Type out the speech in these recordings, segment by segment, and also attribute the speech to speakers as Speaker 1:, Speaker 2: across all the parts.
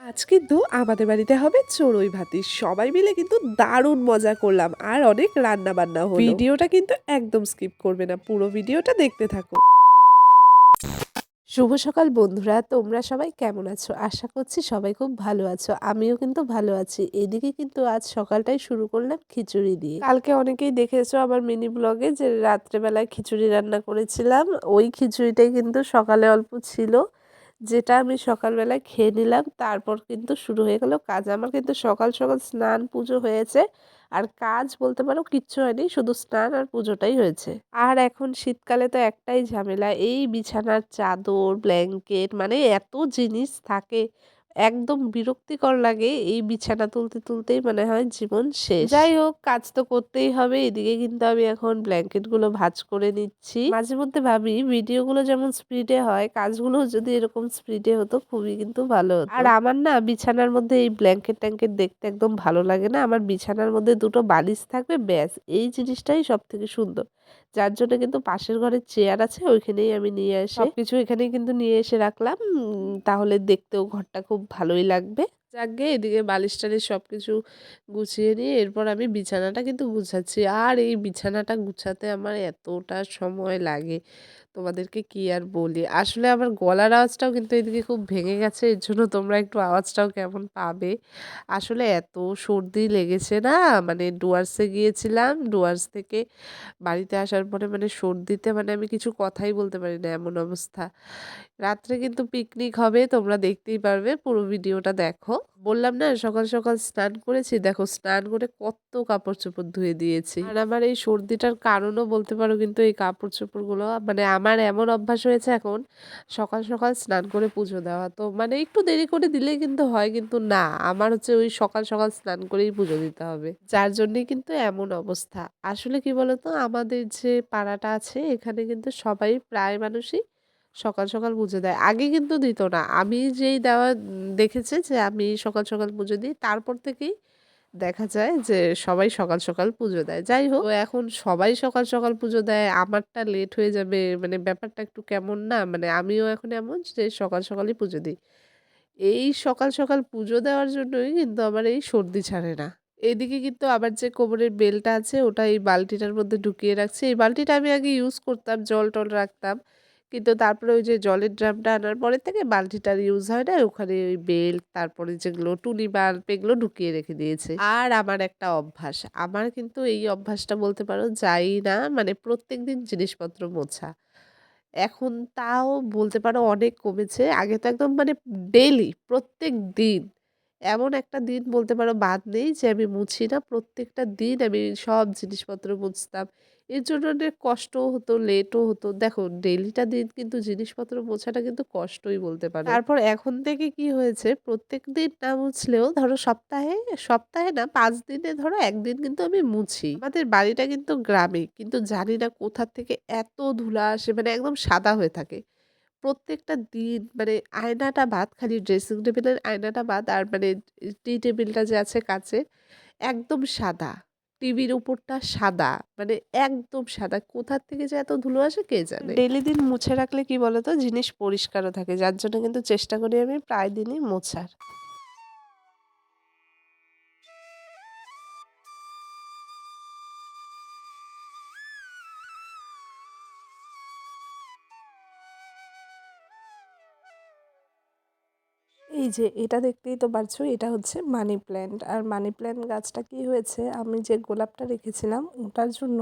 Speaker 1: আজ কিন্তু আমাদের বাড়িতে হবে চড়ুই ভাতি। সবাই মিলে কিন্তু দারুণ মজা করলাম আর অনেক রান্না বান্না হলো। ভিডিওটা কিন্তু একদম স্কিপ করবে না, পুরো ভিডিওটা দেখতে থাকো। শুভ সকাল বন্ধুরা, তোমরা সবাই কেমন আছো? আশা করছি সবাই খুব ভালো আছো। আমিও কিন্তু ভালো আছি। এদিকে কিন্তু আজ সকালটাই শুরু করলাম খিচুড়ি দিয়ে। কালকে অনেকেই দেখেছো আমার মিনি ব্লগে যে রাত্রেবেলায় খিচুড়ি রান্না করেছিলাম। ওই খিচুড়িটাই কিন্তু সকালে অল্প ছিল, যেটা আমি সকালবেলায় খেয়ে নিলাম। তারপর কিন্তু শুরু হয়ে গেল কাজ। আমার কিন্তু সকাল সকাল স্নান পুজো হয়েছে, আর কাজ বলতে পারো কিচ্ছু হয়নি, শুধু স্নান আর পুজোটাই হয়েছে। আর এখন শীতকালে তো একটাই ঝামেলা, এই বিছানার চাদর ব্ল্যাঙ্কেট মানে এত জিনিস থাকে, একদম বিরক্তিকর লাগে। এই বিছানা তুলতে তুলতেই মনে হয় জীবন শেষ। যাই হোক, কাজ তো করতেই হবে। এদিকে কিন্তু আমি এখন ব্ল্যাঙ্কেটগুলো ভাঁজ করে নিচ্ছি। মাঝে মধ্যে ভাবি ভিডিওগুলো যেমন স্পিডে হয়, কাজগুলো যদি এরকম স্পিডে হতো খুবই কিন্তু ভালো হতো। আর আমার না বিছানার মধ্যে এই ব্ল্যাঙ্কেট ট্যাঙ্কেট দেখতে একদম ভালো লাগে না। আমার বিছানার মধ্যে দুটো বালিশ থাকবে, ব্যাস, এই জিনিসটাই সব থেকে সুন্দর। যার জন্য কিন্তু পাশের ঘরে চেয়ার আছে, ওইখানেই আমি নিয়ে এসে সবকিছু এখানেই কিন্তু নিয়ে এসে রাখলাম। তাহলে দেখতেও ঘরটা খুব ভালোই লাগবে। যাকগে, এদিকে বালিশ টালিশ সবকিছু গুছিয়ে নিয়ে এরপর আমি বিছানাটা কিন্তু গুছাচ্ছি। আর এই বিছানাটা গুছাতে আমার এতটা সময় লাগে, তোমাদেরকে কি আর বলি। আসলে আমার গলার আওয়াজটাও কিন্তু এদিকে খুব ভেঙে গেছে, এর জন্য তোমরা একটু আওয়াজটাও কেমন পাবে। আসলে এত সর্দি লেগেছে না, মানে ডুয়ার্সে গিয়েছিলাম, ডুয়ার্স থেকে বাড়িতে আসার পরে মানে সর্দিতে মানে আমি কিছু কথাই বলতে পারি না, এমন অবস্থা। রাত্রে কিন্তু পিকনিক হবে, তোমরা দেখতেই পারবে, পুরো ভিডিওটা দেখো। বললাম না সকাল সকাল স্নান করেছি, দেখো স্নান করে কত কাপড় চোপড় ধুয়ে দিয়েছি। আর আমার এই সর্দিটার কারণও বলতে পারো কিন্তু এই কাপড় চোপড়গুলো, মানে আমার এমন অভ্যাস হয়েছে এখন সকাল সকাল স্নান করে পুজো দেওয়া। তো মানে একটু দেরি করে দিলেই কিন্তু হয়, কিন্তু না, আমার হচ্ছে ওই সকাল সকাল স্নান করেই পুজো দিতে হবে, যার জন্যই কিন্তু এমন অবস্থা। আসলে কি বলতো, আমাদের যে পাড়াটা আছে এখানে কিন্তু সবাই, প্রায় মানুষই সকাল সকাল পুজো দেয়। আগে কিন্তু দিত না। আমি যেই দেওয়া দেখেছি যে আমি সকাল সকাল পুজো দিই, তারপর থেকেই দেখা যায় যে সবাই সকাল সকাল পুজো দেয়। যাই হোক, তো এখন সবাই সকাল সকাল পুজো দেয়, আমারটা লেট হয়ে যাবে, মানে ব্যাপারটা একটু কেমন না, মানে আমিও এখন এমন যে সকাল সকালই পুজো দিই। এই সকাল সকাল পুজো দেওয়ার জন্যই কিন্তু আমার এই সর্দি ছাড়ে না। এদিকে কিন্তু আবার যে কোমরের বেল্টটা আছে ওটা এই বালতিটার মধ্যে ঢুকিয়ে রাখছি। এই বালতিটা আমি আগে ইউজ করতাম, জল টল রাখতাম, কিন্তু তারপরে ওই যে জলের ড্রামটা আনার পরে থেকে বালতিটার ইউজ হয় না, ওখানে ওই বেল্ট, তারপরে যেগুলো টুনি বাল্ব, এগুলো ঢুকিয়ে রেখে দিয়েছে। আর আমার একটা অভ্যাস, আমার কিন্তু এই অভ্যাসটা বলতে পারো যাই না, মানে প্রত্যেকদিন জিনিসপত্র মোছা। এখন তাও বলতে পারো অনেক কমেছে। আগে তো একদম মানে ডেইলি, প্রত্যেকদিন। এমন একটা দিন বলতে পারো বাদ নেই যে আমি মুছি না। প্রত্যেকটা দিন আমি সব জিনিসপত্র মুছতাম। এর জন্য অনেক কষ্টও হতো, লেটও হতো। দেখো ডেইলিটা দিন কিন্তু জিনিসপত্র মোছাটা কিন্তু কষ্টই বলতে পারো। তারপর এখন থেকে কি হয়েছে, প্রত্যেকদিন না মুছলেও ধরো সপ্তাহে, সপ্তাহে না ৫ দিনে ধরো ১ দিন কিন্তু আমি মুছি। আমাদের বাড়িটা কিন্তু গ্রামে। কিন্তু জানি না কোথা থেকে এত ধুলা আসে, মানে একদম সাদা হয়ে থাকে। প্রত্যেকটা দিন মানে আয়নাটা বাদ, খালি ড্রেসিং টেবিলের আয়নাটা বাদ, আর মানে টি টেবিলটা যে আছে কাচের, একদম সাদা। টিভির উপরটা সাদা। মানে একদম সাদা। কোথা থেকে যে এত ধুলো আসে কে জানে? ডেইলি দিন মুছে রাখলে কি বলতো, জিনিস পরিষ্কারও থাকে। যার জন্য কিন্তু চেষ্টা করি আমি প্রায় দিনই মোছার। এই যে এটা দেখতেই তো পারছো, এটা হচ্ছে মানি প্ল্যান্ট। আর মানি প্ল্যান্ট গাছটা কি হয়েছে, আমি যে গোলাপটা রেখেছিলাম ওটার জন্য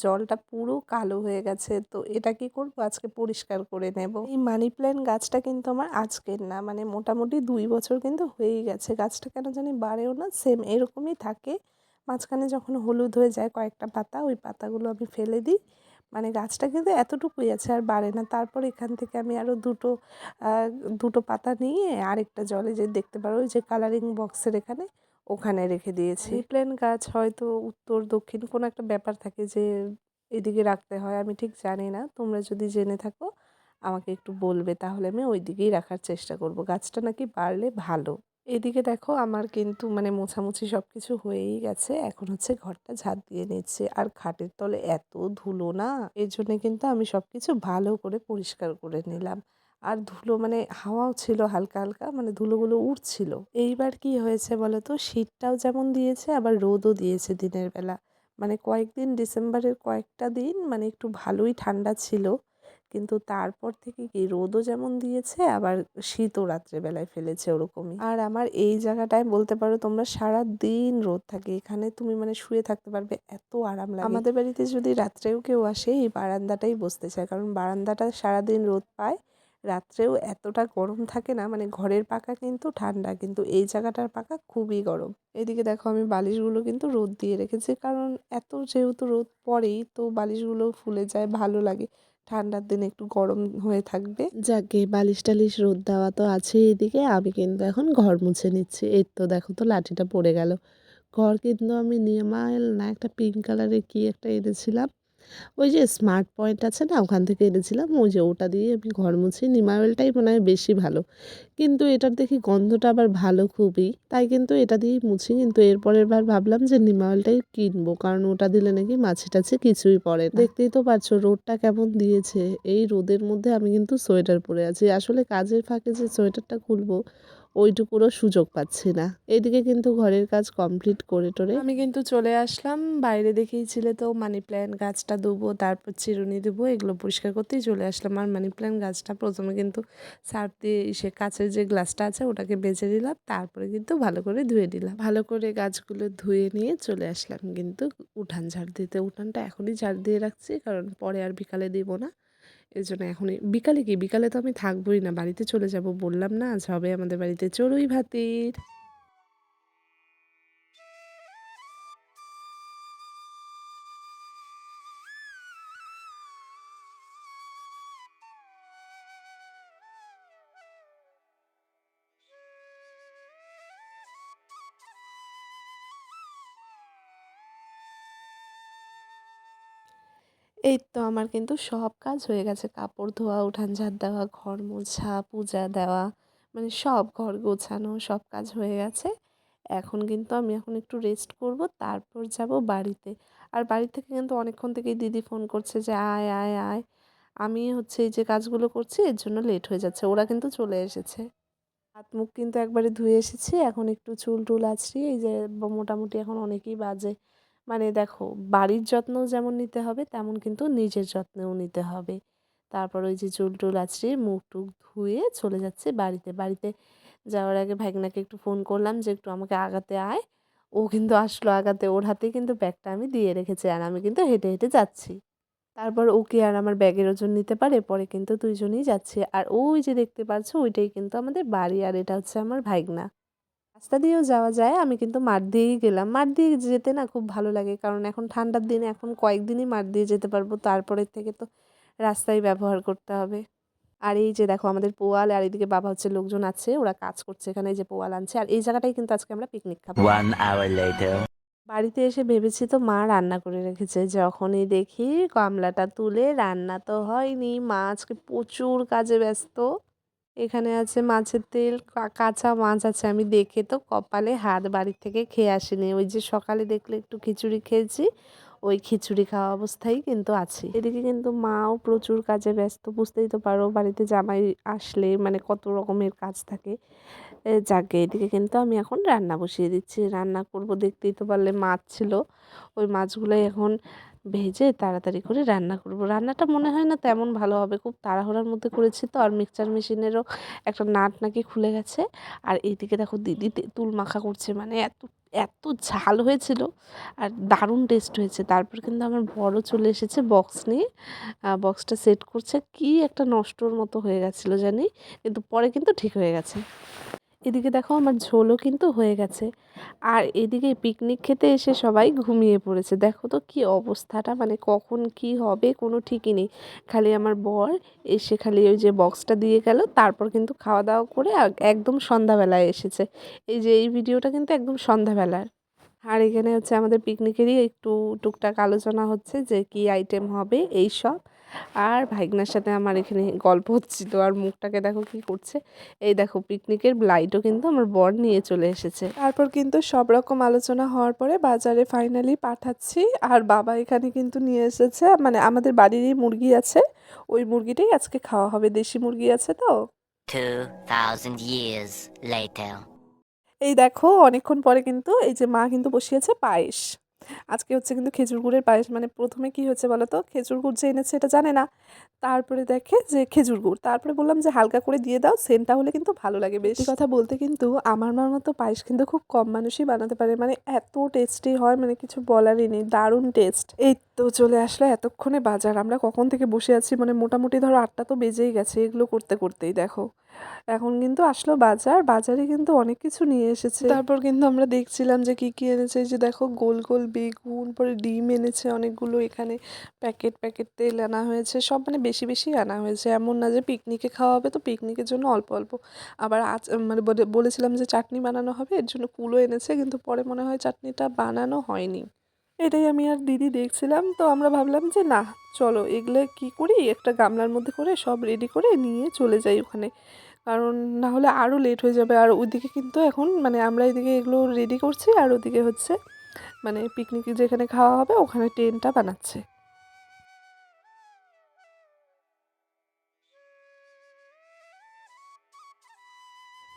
Speaker 1: জলটা পুরো কালো হয়ে গেছে। তো এটা কি করব, আজকে পরিষ্কার করে নেব। এই মানি প্ল্যান্ট গাছটা কিন্তু আমার আজকের না, মানে মোটামুটি ২ বছর কিন্তু হয়েই গেছে। গাছটা কেন জানি বাড়েও না, সেম এরকমই থাকে। মাঝখানে যখন হলুদ হয়ে যায় কয়েকটা পাতা, ওই পাতাগুলো আমি ফেলে দিই। মানে গাছটা কিন্তু এতটুকুই আছে, আর বাড়ে না। তারপর এখান থেকে আমি আরও আ দুটো পাতা নিয়ে আরেকটা জলে যে দেখতে পারো, ওই যে কালারিং বক্সের এখানে, ওখানে রেখে দিয়েছি। মানি প্ল্যান্ট গাছ হয়তো উত্তর দক্ষিণ কোনো একটা ব্যাপার থাকে যে এদিকে রাখতে হয়, আমি ঠিক জানি না। তোমরা যদি জেনে থাকো আমাকে একটু বলবে, তাহলে আমি ওই দিকেই রাখার চেষ্টা করব। গাছটা নাকি বাড়লে ভালো। এদিকে দেখো আমার কিন্তু মানে মোছামুছি সব কিছু হয়েই গেছে। এখন হচ্ছে ঘরটা ঝাঁট দিয়ে নিচ্ছি। আর খাটের তলে এত ধুলো না, এর জন্যে কিন্তু আমি সবকিছু ভালো করে পরিষ্কার করে নিলাম। আর ধুলো মানে হাওয়াও ছিল হালকা হালকা, মানে ধুলোগুলো উড়ছিল। এইবার কি হয়েছে বলো তো, শীতটাও যেমন দিয়েছে আবার রোদও দিয়েছে দিনের বেলা। মানে কয়েকদিন ডিসেম্বরের কয়েকটা দিন মানে একটু ভালোই ঠান্ডা ছিল, কিন্তু তারপর থেকে কি রোদও যেমন দিয়েছে আবার শীতও রাত্রেবেলায় ফেলেছে ওরকমই। আর আমার এই জায়গাটায় বলতে পারো তোমরা সারাদিন রোদ থাকে, এখানে তুমি মানে শুয়ে থাকতে পারবে, এত আরাম লাগে। আমাদের বাড়িতে যদি রাত্রেও কেউ আসে এই বারান্দাটাই বসতে চায়, কারণ বারান্দাটা সারাদিন রোদ পায়, রাত্রেও এতটা গরম থাকে না। মানে ঘরের পাকা কিন্তু ঠান্ডা, কিন্তু এই জায়গাটার পাকা খুবই গরম। এদিকে দেখো আমি বালিশগুলো কিন্তু রোদ দিয়ে রেখেছি, কারণ এত যেহেতু রোদ পড়েই তো বালিশগুলো ফুলে যায়, ভালো লাগে। ঠান্ডার দিনে একটু গরম হয়ে থাকবে। যাকে বালিশ টালিশ রোদ দেওয়া তো আছেই, এদিকে আমি কিন্তু এখন ঘর মুছে নিচ্ছি। এই তো দেখো তো লাঠিটা পড়ে গেল। ঘর কিন্তু আমি নিমাইল না একটা পিঙ্ক কালারের কি একটা এনেছিলাম, ওই যে স্মার্ট পয়েন্ট আছে না, ওখান থেকে এনেছিলাম। ওই যে ওটা দিয়ে আমি ঘর মুছি। নিম অয়েলটাই মনে হয় বেশি ভালো, কিন্তু এটার দেখি গন্ধটা আবার ভালো খুবই, তাই কিন্তু এটা দিয়েই মুছি। কিন্তু এরপরের বার ভাবলাম যে নিম অয়েলটাই কিনবো, কারণ ওটা দিলে নাকি মাছি টাছি কিছুই পড়ে না। দেখতেই তো পারছো রোদটা কেমন দিয়েছে। এই রোদের মধ্যে আমি কিন্তু সোয়েটার পরে আছি, আসলে কাজের ফাঁকে যে সোয়েটারটা খুলবো ওইটুকুরও সুযোগ পাচ্ছি না। এদিকে কিন্তু ঘরের কাজ কমপ্লিট করে টোরে আমি কিন্তু চলে আসলাম বাইরে। দেখেইছিলে তো মানি প্ল্যান্ট গাছটা দেবো, তারপর চিরুনি দেবো, এগুলো পরিষ্কার করতেই চলে আসলাম। আর মানি প্ল্যান্ট গাছটা প্রথমে কিন্তু সার্ফ দিয়ে সে কাঁচের যে গ্লাসটা আছে ওটাকে বেজে দিলাম, তারপরে কিন্তু ভালো করে ধুয়ে দিলাম। ভালো করে গাছগুলো ধুয়ে নিয়ে চলে আসলাম কিন্তু উঠান ঝাড় দিতে। উঠানটা এখনই ঝাড় দিয়ে রাখছি, কারণ পরে আর বিকালে দিব না। এই জন্য এখনই, বিকালে কি, বিকালে তো আমি থাকবোই না, বাড়িতে চলে যাব। বললাম না আজ হবে আমাদের বাড়িতে চড়ুই ভাতির। এই তো আমার কিন্তু সব কাজ হয়ে গেছে, কাপড় ধোয়া, উঠান ঝাড় দেওয়া, ঘর মোছা, পূজা দেওয়া, মানে সব ঘর গোছানো সব কাজ হয়ে গেছে। এখন একটু রেস্ট করব, তারপর যাব বাড়িতে। আর বাড়ি থেকে কিন্তু অনেকক্ষণ থেকেই দিদি ফোন করছে যে আয় আয় আয়। আমি হচ্ছে এই যে কাজগুলো করছি এর জন্য লেট হয়ে যাচ্ছে, ওরা কিন্তু চলে এসেছে। হাত মুখ কিন্তু একবারে ধুয়ে এসেছি, এখন একটু চুল টুল আঁচড়ি। এই যে মোটামুটি এখন অনেকই বাজে। মানে দেখো, বাড়ির যত্নও যেমন নিতে হবে তেমন কিন্তু নিজের যত্নও নিতে হবে। তারপর ওই যে চুল টুল আঁচড়িয়ে মুখ টুখ ধুয়ে চলে যাচ্ছে বাড়িতে। বাড়িতে যাওয়ার আগে ভাইগনাকে একটু ফোন করলাম যে একটু আমাকে আগাতে আয়। ও কিন্তু আসলো আগাতে, ওর হাতেই কিন্তু ব্যাগটা আমি দিয়ে রেখেছি, আর আমি কিন্তু হেঁটে হেঁটে যাচ্ছি। তারপর ও কি আর আমার ব্যাগের ওজন নিতে পারে, পরে কিন্তু দুইজনেই যাচ্ছি। আর ওই যে দেখতে পাচ্ছ ওইটাই কিন্তু আমাদের বাড়ি, আর এটা হচ্ছে আমার ভাইগনা। রাস্তা দিয়েও যাওয়া যায়, আমি কিন্তু মাঠ দিয়েই গেলাম। মাঠ দিয়ে যেতে না খুব ভালো লাগে, কারণ এখন ঠান্ডার দিনে এখন কয়েকদিনই মাঠ দিয়ে যেতে পারবো, তারপরের থেকে তো রাস্তাই ব্যবহার করতে হবে। আর এই যে দেখো আমাদের পোয়াল, আর এদিকে বাবা হচ্ছে লোকজন আছে ওরা কাজ করছে এখানে, এই যে পোয়াল আনছে। আর এই জায়গাটাই কিন্তু আজকে আমরা পিকনিক খাবো। 1 hour later বাড়িতে এসে ভেবেছি তো মা রান্না করে রেখেছে, যখনই দেখি গামলাটা তুলে রান্না তো হয়নি, মা আজকে প্রচুর কাজে ব্যস্ত। এখানে আছে মাছের তেল, কাঁচা মাছ আছে, আমি দেখে তো কপালে হাত, বাড়ি থেকে খেয়ে আসিনি। ওই যে সকালে দেখলে একটু খিচুড়ি খেয়েছি, ওই খিচুড়ি খাওয়া অবস্থায় কিন্তু আছি। এদিকে কিন্তু মাও প্রচুর কাজে ব্যস্ত, বুঝতেই তো পারো বাড়িতে জামাই আসলে মানে কত রকমের কাজ থাকে। যাকে এদিকে কিন্তু আমি এখন রান্না বসিয়ে দিচ্ছি, রান্না করব। দেখতেই তো পারলে মাছ ছিল, ওই মাছগুলোই এখন ভেজে তাড়াতাড়ি করে রান্না করব। রান্নাটা মনে হয় না তেমন ভালো হবে, খুব তাড়াহুড়ার মধ্যে করেছি তো। আর মিক্সচার মেশিনেরও একটা নাট নাকি খুলে গেছে। আর এইদিকে দেখো দিদি তেঁতুল মাখা করছে, মানে এত এত ঝাল হয়েছিল আর দারুণ টেস্ট হয়েছে। তারপর কিন্তু আমার বড় চলে এসেছে বক্স নিয়ে, বক্সটা সেট করছে। কি একটা নষ্টর মতো হয়ে গেছিলো জানি, কিন্তু পরে কিন্তু ঠিক হয়ে গেছে। এদিকে দেখো আমার ঝোলও কিন্তু হয়ে গেছে। আর এদিকে পিকনিক খেতে এসে সবাই ঘুমিয়ে পড়েছে, দেখো তো কি অবস্থাটা, মানে কখন কি হবে কোনো ঠিকই নেই। খালি আমার বর এসে খালি ওই যে বক্সটা দিয়ে গেল, তারপর কিন্তু খাওয়া দাওয়া করে একদম সন্ধ্যাবেলায় এসেছে। এই যে এই ভিডিওটা কিন্তু একদম সন্ধ্যাবেলার। আর এখানে হচ্ছে আমাদের পিকনিকেরই একটু টুকটাক আলোচনা হচ্ছে যে কি আইটেম হবে এই সব। আর ভাইগনার সাথে আমার এখানে গল্প হচ্ছিল। আর মুখটাকে দেখো কি করছে। এই দেখো পিকনিকের লাইটও কিন্তু আমার বর নিয়ে চলে এসেছে। তারপর কিন্তু সব রকম আলোচনা হওয়ার পরে বাজারে ফাইনালি পাঠাচ্ছি। আর বাবা এখানে কিন্তু নিয়ে এসেছে, মানে আমাদের বাড়িরই মুরগি আছে, ওই মুরগিটাই আজকে খাওয়া হবে, দেশি মুরগি আছে তো।
Speaker 2: 2000 years later.
Speaker 1: এই দেখো অনেকক্ষণ পরে কিন্তু এই যে মা কিন্তু বসিয়েছে পায়েস। আজকে হচ্ছে কিন্তু খেজুর গুড়ের পায়েস। মানে প্রথমে কি হয়েছে বলো তো, খেজুর গুড় যে এনেছে এটা জানে না, তারপরে দেখে যে খেজুর গুড়, তারপরে বললাম যে হালকা করে দিয়ে দাও, সেন্টটা হলে কিন্তু ভালো লাগে। বেশি কথা বলতে কিন্তু আমার মার মতো পায়েস কিন্তু খুব কম মানুষই বানাতে পারে, মানে এত টেস্টি হয়, মানে কিছু বলারই নেই, দারুণ টেস্ট। এই তো চলে আসলো এতক্ষণে বাজার। আমরা কখন থেকে বসে আছি, মানে মোটামুটি ধরো 8টা তো বেজেই গেছে এগুলো করতে করতেই। দেখো এখন কিন্তু আসলো বাজার, বাজারে কিন্তু অনেক কিছু নিয়ে এসেছে। তারপর কিন্তু আমরা দেখছিলাম যে কি কি এনেছে। এই যে দেখো গোল গোল বেগুন, পরে ডিম এনেছে অনেকগুলো, এখানে প্যাকেট প্যাকেট তেল আনা হয়েছে, সব মানে বেশি বেশি আনা হয়েছে। এমন না যে পিকনিকে খাওয়া হবে, তো পিকনিকের জন্য অল্প অল্প। আবার আজ মানে বলেছিলাম যে চাটনি বানানো হবে, এর জন্য কুলো এনেছে, কিন্তু পরে মনে হয় চাটনিটা বানানো হয়নি। এটাই আমি আর দিদি দেখছিলাম, তো আমরা ভাবলাম যে না চলো এগুলো কি করি, একটা গামলার মধ্যে করে সব রেডি করে নিয়ে চলে যাই ওখানে, কারণ না হলে আরও লেট হয়ে যাবে। আর ওইদিকে কিন্তু এখন মানে আমরা এদিকে এগুলো রেডি করছি, আর ওদিকে হচ্ছে মানে পিকনিকে যেখানে খাওয়া হবে ওখানে টেন্টটা বানাচ্ছে।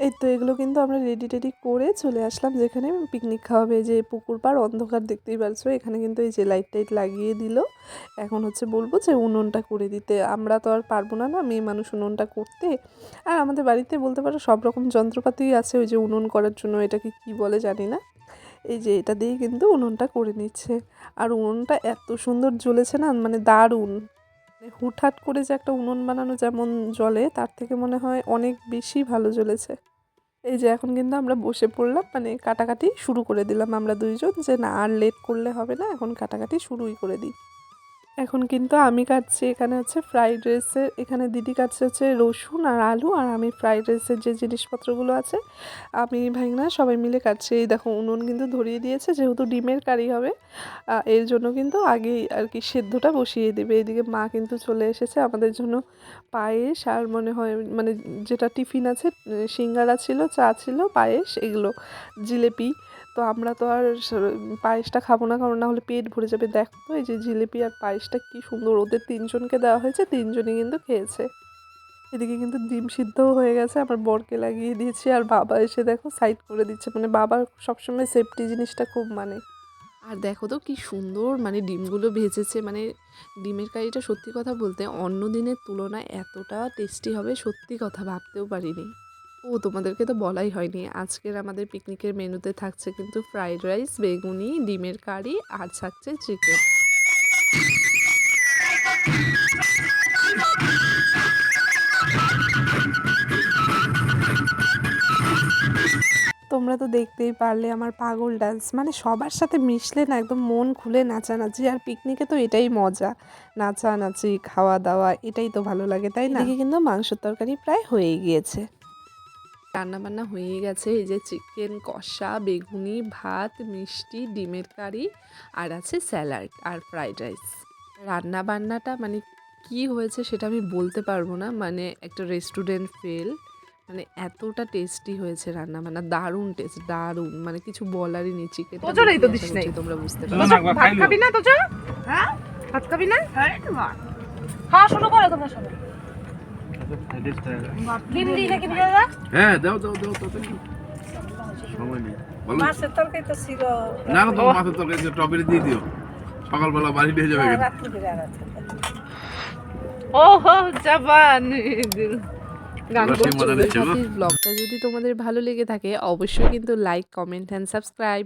Speaker 1: এই তো এগুলো কিন্তু আমরা রেডি টেডি করে চলে আসলাম যেখানে পিকনিক খাওয়া হবে। যে পুকুর পাড়, অন্ধকার দেখতেই পারছো, এখানে কিন্তু এই যে লাইট টাইট লাগিয়ে দিল। এখন হচ্ছে বলবো যে উনুনটা করে দিতে, আমরা তো আর পারবো না, না মেয়ে মানুষ উনুনটা করতে। আর আমাদের বাড়িতে বলতে পারো সব রকম যন্ত্রপাতি আছে ওই যে উনুন করার জন্য, এটাকে কি বলে জানি না। এই যে এটা দিয়েই কিন্তু উনুনটা করে নিচ্ছে। আর উনুনটা এত সুন্দর জ্বলেছে না, মানে দারুণ। মানে হুটহাট করে যে একটা উনুন বানানো যেমন জ্বলে, তার থেকে মনে হয় অনেক বেশি ভালো জ্বলেছে। এই যে এখন কিন্তু আমরা বসে পড়লাম, মানে কাটাকাটি শুরু করে দিলাম আমরা দুইজন, যে না আর লেট করলে হবে না, এখন কাটাকাটি শুরুই করে দিই। এখন কিন্তু আমি কাটছি এখানে হচ্ছে ফ্রাইড রাইসের, এখানে দিদি কাটছে হচ্ছে রসুন আর আলু, আর আমি ফ্রাইড রাইসের যে জিনিসপত্রগুলো আছে আমি ভাইনা সবাই মিলে কাটছি। এই দেখো উনুন কিন্তু ধরিয়ে দিয়েছে, যেহেতু ডিমের কারি হবে এর জন্য কিন্তু আগেই আর কি সেদ্ধটা বসিয়ে দেবে। এদিকে মা কিন্তু চলে এসেছে আমাদের জন্য পায়েস, আর মনে হয় মানে যেটা টিফিন আছে, সিঙ্গারা ছিল, চা ছিল, পায়েস, এগুলো জিলেপি। তো আমরা তো আর পায়েসটা খাবো না, কারণ না হলে পেট ভরে যাবে। দেখো তো এই যে জিলিপি আর পায়েসটা কি সুন্দর, ওদের তিনজনকে দেওয়া হয়েছে, তিনজনই কিন্তু খেয়েছে। এদিকে কিন্তু ডিম সিদ্ধও হয়ে গেছে, আমার বরকে লাগিয়ে দিয়েছি, আর বাবা এসে দেখো সাইড করে দিচ্ছে, মানে বাবা সবসময় সেফটি জিনিসটা খুব মানে। আর দেখো তো কি সুন্দর মানে ডিমগুলো ভেজেছে, মানে ডিমের কারিটা সত্যি কথা বলতে অন্য দিনের তুলনায় এতটা টেস্টি হবে সত্যি কথা ভাবতেও পারিনি। ও তোমাদেরকে তো বলাই হয়নি, আজকের আমাদের পিকনিকের মেনুতে থাকছে কিন্তু ফ্রাইড রাইস, বেগুনি, ডিমের কারি, আর থাকছে চিকেন। তোমরা তো দেখতেই পারলে আমার পাগল ডান্স, মানে সবার সাথে মিশলে না একদম মন খুলে নাচানাচি। আর পিকনিকে তো এটাই মজা, নাচানাচি, খাওয়া দাওয়া, এটাই তো ভালো লাগে, তাই না? এদিকে কিন্তু মাংসের তরকারি প্রায় হয়েই গিয়েছে, রান্নাবান্না হয়ে গেছে। এই যে চিকেন কষা, বেগুনি, ভাত, মিষ্টি, ডিমের কারি, আর আছে স্যালাড আর ফ্রাইড রাইস। রান্নাবান্নাটা মানে কি হয়েছে সেটা আমি বলতে পারবো না, মানে একটা রেস্টুরেন্ট ফেল, মানে এতটা টেস্টি হয়েছে রান্নাবান্না, দারুণ টেস্ট, দারুণ, মানে কিছু বলারই নেই। চিকেনটা তোমরা বুঝতে পারছো।
Speaker 3: ভাত খাবি না তো? হ্যাঁ ভাত খাবি না? হ্যাঁ শুরু করো তোমরা সবাই। হিন্দি নাকি দাদা?
Speaker 4: হ্যাঁ দাও দাও দাও তাড়াতাড়ি, সময় নেই। বলো
Speaker 3: মাছের তরকারি তো ছিল।
Speaker 4: না না, তোমার মাছের তরকারি টপের দিয়ে দিও, সকালবেলা বাড়ি নিয়ে যাবে কিন্তু।
Speaker 3: রাত্রি করে আর আছে।
Speaker 1: ওহো জাপান গান
Speaker 4: এবার সেই মজা নিচ্ছে গো।
Speaker 1: ব্লগটা যদি তোমাদের ভালো লেগে থাকে অবশ্যই কিন্তু লাইক, কমেন্ট অ্যান্ড সাবস্ক্রাইব।